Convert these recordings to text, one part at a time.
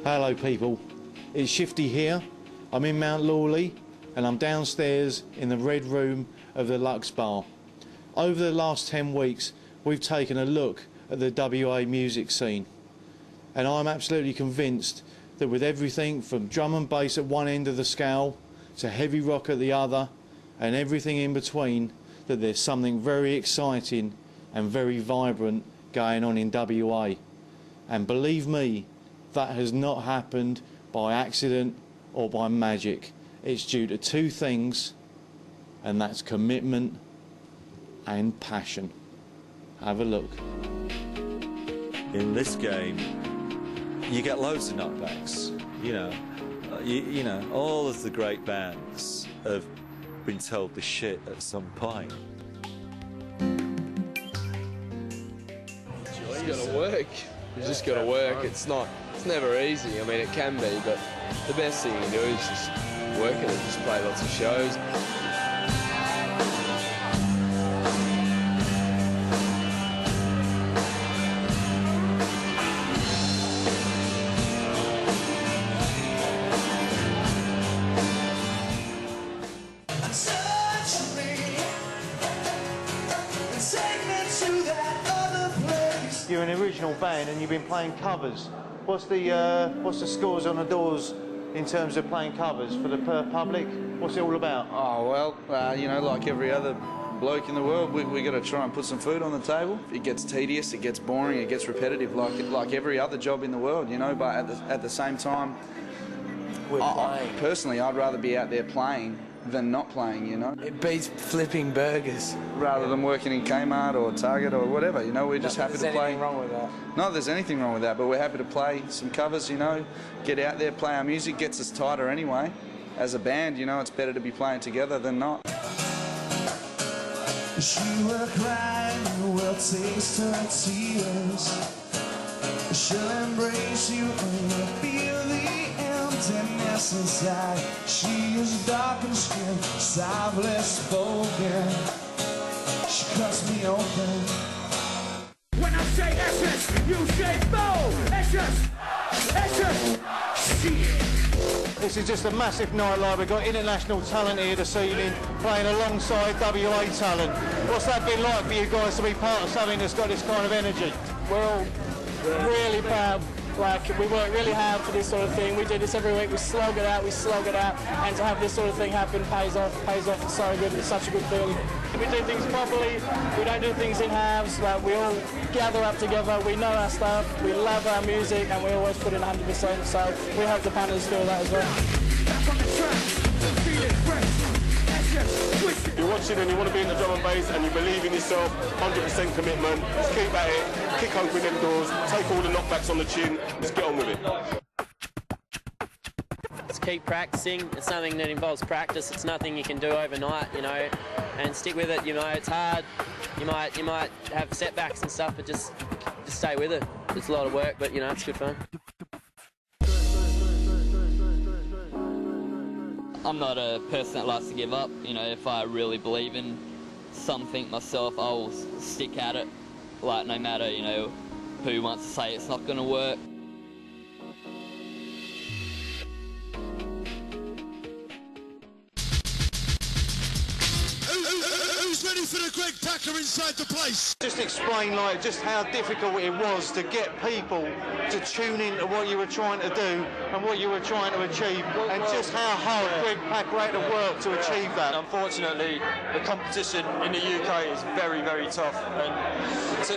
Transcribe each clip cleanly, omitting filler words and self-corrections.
Hello people, it's Shifty here. I'm in Mount Lawley and I'm downstairs in the Red Room of the Lux Bar. Over the last 10 weeks we've taken a look at the WA music scene, and I'm absolutely convinced that with everything from drum and bass at one end of the scale to heavy rock at the other and everything in between, that there's something very exciting and very vibrant going on in WA. And believe me, that has not happened by accident or by magic. It's due to two things, and that's commitment and passion. Have a look. In this game, you get loads of knockbacks. You know, all of the great bands have been told the shit at some point. You gotta work. You just gotta work. It's never easy. I mean, it can be, but the best thing you can do is just work at it. Just play lots of shows. You're an original band and you've been playing covers. What's the scores on the doors in terms of playing covers for the Perth public? What's it all about? Oh well, you know, like every other bloke in the world, we got to try and put some food on the table. It gets tedious, it gets boring, it gets repetitive, like every other job in the world, you know. But at the same time, personally, I'd rather be out there playing than not playing, you know. It beats flipping burgers. Rather than working in Kmart or Target or whatever, you know, we're just happy to play. There's anything wrong with that. Not that there's anything wrong with that, but we're happy to play some covers, you know, get out there, play our music, gets us tighter anyway. As a band, you know, it's better to be playing together than not. She will cry and you will taste her tears. She'll embrace you and you'll feel the emptiness inside. She is dark and skin, softly spoken. She cuts me open. When I say SS, you say no! SS! SS! Shit! This is just a massive nightlife. We've got international talent here this evening playing alongside WA talent. What's that been like for you guys to be part of something that's got this kind of energy? We're all really proud. Like, we work really hard for this sort of thing. We do this every week. We slog it out, and to have this sort of thing happen pays off. It's so good. It's such a good feeling. We do things properly. We don't do things in halves. Like, we all gather up together. We know our stuff. We love our music, and we always put in 100%. So we hope the punters feel that as well. Back on the track, feel it fresh. SS, you're watching and you want to be in the drum and bass and you believe in yourself, 100% commitment, just keep at it, kick open them doors, take all the knockbacks on the chin, just get on with it. Just keep practicing. It's something that involves practice. It's nothing you can do overnight, you know, and stick with it. You know, it's hard. You might have setbacks and stuff, but just stay with it. It's a lot of work, but you know, it's good fun. I'm not a person that likes to give up. You know, if I really believe in something myself, I'll stick at it. Like, no matter, you know, who wants to say it's not going to work. Who's ready for the Greg Packer inside the place? Just explain, like, just how difficult it was to get people to tune in to what you were trying to do and what you were trying to achieve, and just how hard Greg Packer had to work to achieve that. Unfortunately, the competition in the UK is very, very tough, and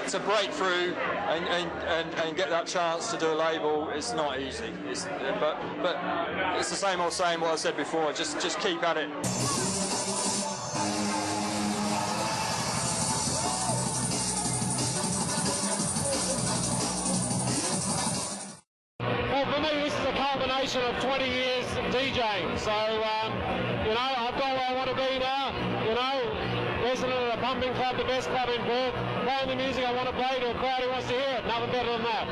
to break through and get that chance to do a label, it's not easy. But it's the same old saying what I said before. Just keep at it. For me, this is a culmination of 20 years DJing. So, you know, I've got where I want to be now. You know, listening to the Pumping Club, the best club in Perth, playing the music I want to play to a crowd who wants to hear it. Nothing better than that.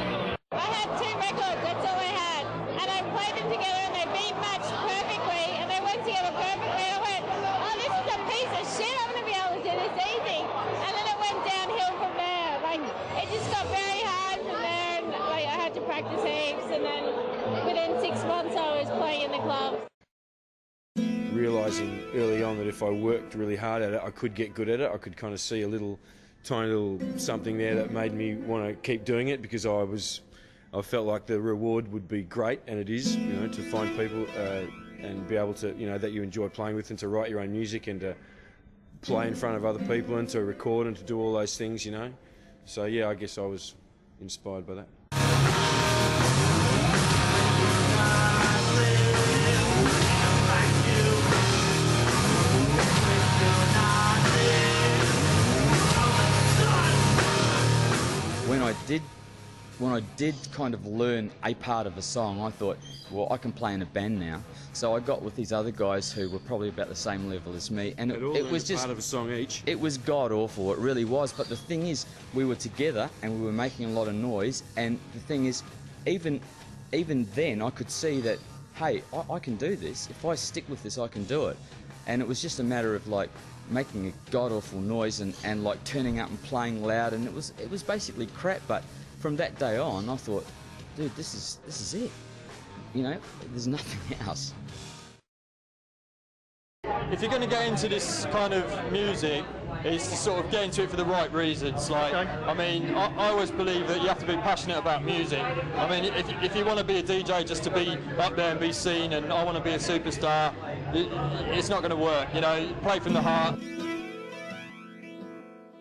I had 2 records, that's all I had. And I played them together and they beat matched perfectly and they went together perfectly. And I went, oh, this is a piece of shit. I'm going to be able to do this easy. And then it went downhill from there. Like, it just got very hard from there. And like, I had to practice heaps. And then realising early on that if I worked really hard at it, I could get good at it. I could kind of see a tiny little something there that made me want to keep doing it, because I felt like the reward would be great, and it is, you know, to find people and be able to, you know, that you enjoy playing with, and to write your own music and to play in front of other people and to record and to do all those things, you know. So yeah, I guess I was inspired by that. When I did kind of learn a part of a song, I thought, well, I can play in a band now. So I got with these other guys who were probably about the same level as me, and it was just part of a song each. It was god awful, it really was. But the thing is, we were together and we were making a lot of noise. And the thing is, even then, I could see that, hey, I can do this. If I stick with this, I can do it. And it was just a matter of like making a god awful noise and like turning up and playing loud, and it was basically crap. But from that day on, I thought, dude, this is it. You know, there's nothing else. If you're going to get into this kind of music, it's to sort of get into it for the right reasons. Like, I mean, I always believe that you have to be passionate about music. I mean, if you want to be a DJ just to be up there and be seen, and I want to be a superstar, it's not going to work. You know, play from the heart.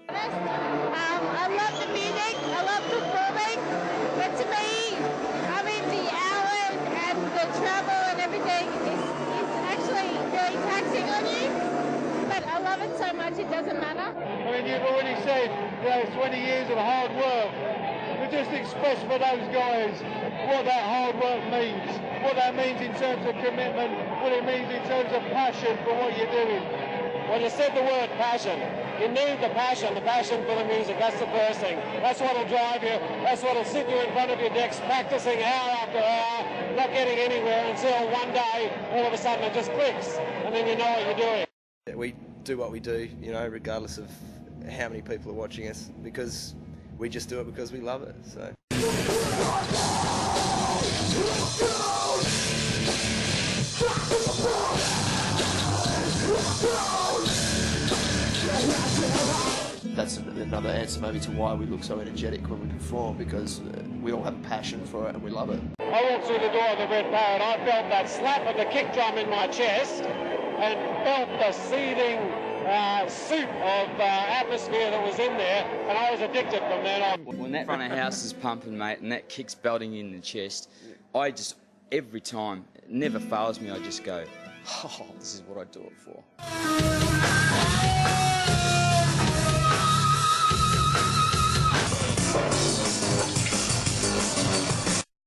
I love the music, I love performing, but to me, I mean, the hours and the travel and everything is actually very taxing on you, but I love it so much it doesn't matter. I mean, you've already said, you know, 20 years of hard work. But just express for those guys what that hard work means, what that means in terms of commitment, what it means in terms of passion for what you're doing. Well, you said the word passion. You need the passion for the music. That's the first thing. That's what will drive you. That's what will sit you in front of your decks, practicing hour after hour, not getting anywhere until one day, all of a sudden, it just clicks, and then you know what you're doing. We do what we do, you know, regardless of how many people are watching us, because we just do it because we love it. So. That's another answer maybe to why we look so energetic when we perform, because we all have a passion for it and we love it. I walked through the door of the Red Parrot, I felt that slap of the kick drum in my chest and felt the seething soup of atmosphere that was in there, and I was addicted from then on. When that front of house is pumping, mate, and that kick's belting in the chest, I just, every time, it never fails me, I just go, oh, this is what I do it for.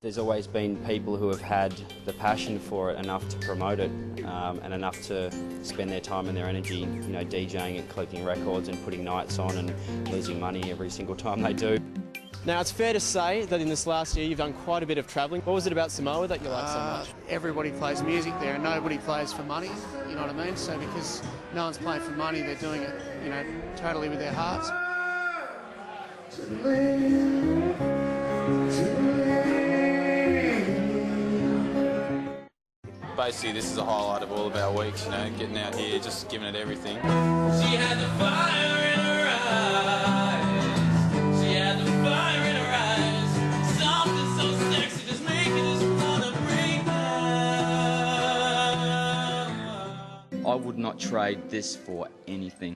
There's always been people who have had the passion for it enough to promote it and enough to spend their time and their energy, you know, DJing and collecting records and putting nights on and losing money every single time they do. Now, it's fair to say that in this last year you've done quite a bit of travelling. What was it about Samoa that you like so much? Everybody plays music there and nobody plays for money, you know what I mean? So because no one's playing for money, they're doing it, you know, totally with their hearts. Basically, this is a highlight of all of our weeks, you know, getting out here, just giving it everything. She had the fire in her eyes. She had the fire in her eyes. Something so sexy, just making us wanna break down. I would not trade this for anything.